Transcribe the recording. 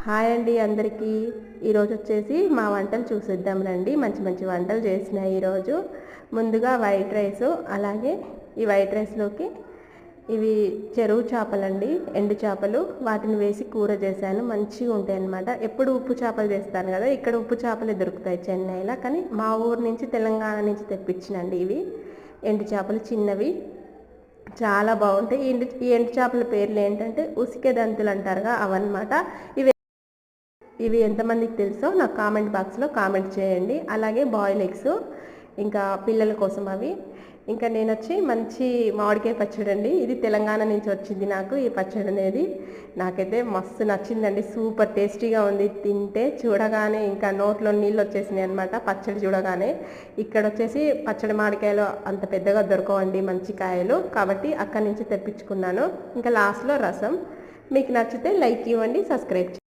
Hi అండి అందరికీ. ఈరోజు వచ్చేసి మా వంటలు చూసేద్దాం రండి. మంచి మంచి వంటలు చేసినాయి ఈరోజు. ముందుగా వైట్ రైస్, అలాగే ఈ వైట్ రైస్లోకి ఇవి చెరువు చేపలండి, ఎండు చేపలు. వాటిని వేసి కూర చేశాను, మంచిగా ఉంటాయి అన్నమాట. ఎప్పుడు ఉప్పు చేపలు చేస్తాను కదా, ఇక్కడ ఉప్పు చేపలే దొరుకుతాయి చెన్నైలో, కానీ మా ఊరు నుంచి తెలంగాణ నుంచి తెప్పించినండి ఇవి ఎండు చేపలు చిన్నవి. చాలా బాగుంటాయి. ఈ ఎండు చేపల పేర్లు ఏంటంటే ఉసికే దంతులు అంటారుగా, అవన్నమాట. ఇవి ఎంతమందికి తెలుసో నాకు కామెంట్ బాక్స్లో కామెంట్ చేయండి. అలాగే బాయిల్ ఎగ్స్, ఇంకా పిల్లల కోసం అవి. ఇంకా నేను వచ్చి మంచి మామిడికాయ పచ్చడి అండి. ఇది తెలంగాణ నుంచి వచ్చింది నాకు ఈ పచ్చడి అనేది. నాకైతే మస్తు నచ్చిందండి, సూపర్ టేస్టీగా ఉంది. తింటే చూడగానే ఇంకా నోట్లో నీళ్ళు వచ్చేసినాయి అనమాట పచ్చడి చూడగానే. ఇక్కడ వచ్చేసి పచ్చడి మామిడికాయలు అంత పెద్దగా దొరకవండి, మంచి కాయలు, కాబట్టి అక్కడి నుంచి తెప్పించుకున్నాను. ఇంకా లాస్ట్లో రసం. మీకు నచ్చితే లైక్ ఇవ్వండి, సబ్స్క్రైబ్